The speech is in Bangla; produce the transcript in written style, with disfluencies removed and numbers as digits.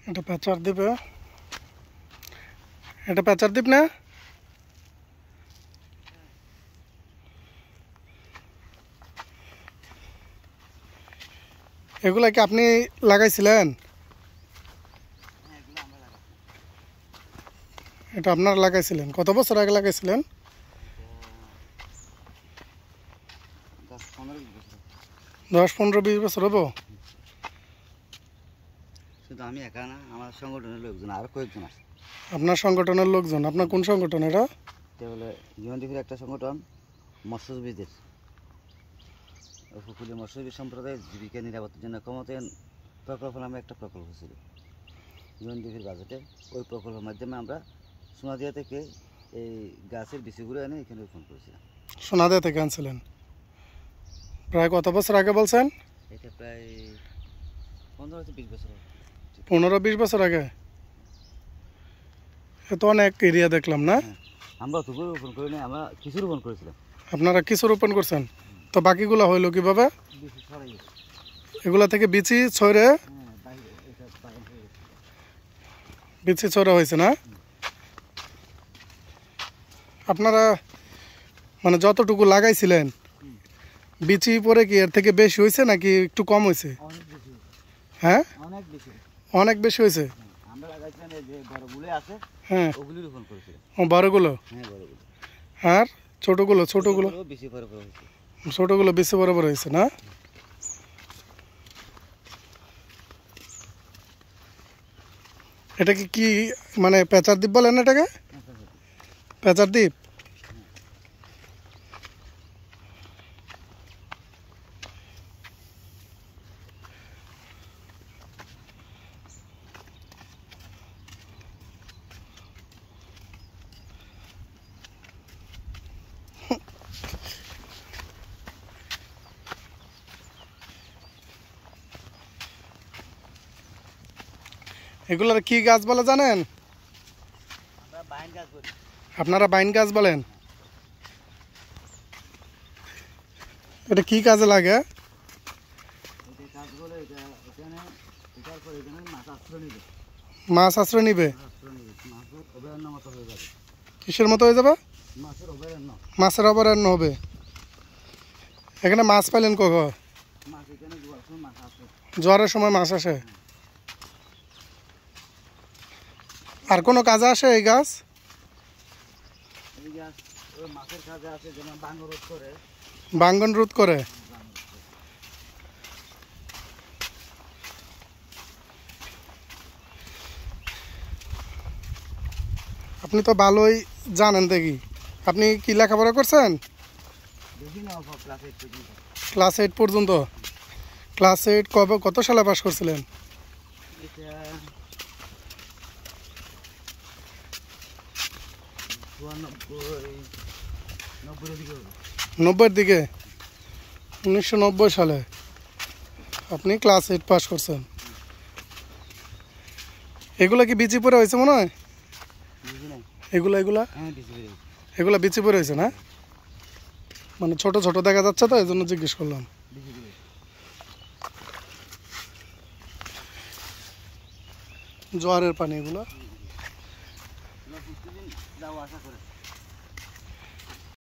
এটা প্যাচার দিবে, এটা প্যাচার দ্বীপ না? এগুলা কি আপনি লাগাইছিলেন? এটা আপনারা লাগাইছিলেন? কত বছর আগে লাগাইছিলেন? 10-15-20 বছর হবো। শুধু আমি একা না, আমার সংগঠনের লোকজন আরো কয়েকজন আছে। আপনার সংগঠনের লোকজন? আপনার কোন সংগঠন এটা? এটা বলে জীবনদ্বীপের একটা সংগঠন, মৎস্যজীবীদের উপকূলীয় মৎস্যজীবী সম্প্রদায়ের জীবিকা নিরাপত্তার জন্য ক্ষমতায়ন প্রকল্প নামে একটা প্রকল্প ছিল জীবনদ্বীপের বাজেটে। ওই প্রকল্পের মাধ্যমে আমরা সোনাদিয়া থেকে এই গাছের বিচিগুলো এনে এখানে রোপণ করেছিলাম। সোনাদিয়া থেকে আনছিলেন? প্রায় কত বছর আগে বলছেন? এটা প্রায় 15-20 বছর। 15-20 বছর আগে? এ তো অনেক এরিয়া দেখলাম না? আমরা তো রোপণ করিনি, আমরা কিছু রোপণ করেছিলাম। আপনারা কিছু রোপণ করছেন, তো বাকিগুলো হইলো কিভাবে? এগুলা থেকে বিচি ছড়ে, বিচি ছড়া হয়েছে না? আপনারা মানে যতটুকু লাগাইছিলেন বিচি পরে কি এর থেকে বেশি হয়েছে নাকি একটু কম হয়েছে? হ্যাঁ, অনেক বেশি হয়েছে। হ্যাঁ, বড়গুলো আর ছোটগুলো? ছোটগুলো বেশি বরাবর হয়েছে না? এটা কি মানে প্যাচার দ্বীপ বলেন এটাকে? প্যাচার দ্বীপ? এগুলোর কি গাছ বলে জানেন? আপনারা বাইন গাছ বলেন। এটা কি কাজে লাগে? মাছ আশ্রয় নিবে? কিসের মতো হয়ে যাবে? মাছের অভয়ারণ্য হবে। এখানে মাছ পাইলেন কখন? জ্বরের সময় মাছ আসে। আর কোনো কাজে আসে এই গাছ? ভাঙ্গন রোধ করে। আপনি তো ভালোই জানেন দেখি। আপনি কি লেখাপড়া করছেন? ক্লাস 8 পর্যন্ত? ক্লাস 8 কত সালে পাস করছিলেন? 90-এর দিকে? 1990 সালে আপনি ক্লাস 8 পাস করছেন। এগুলা কি বিচি পরে হয়েছে মনে হয়? এগুলা বিচি পরে হয়েছে না? মানে ছোট ছোট দেখা যাচ্ছে তো, এই জন্য জিজ্ঞেস করলাম। জোয়ারের পানি এগুলো।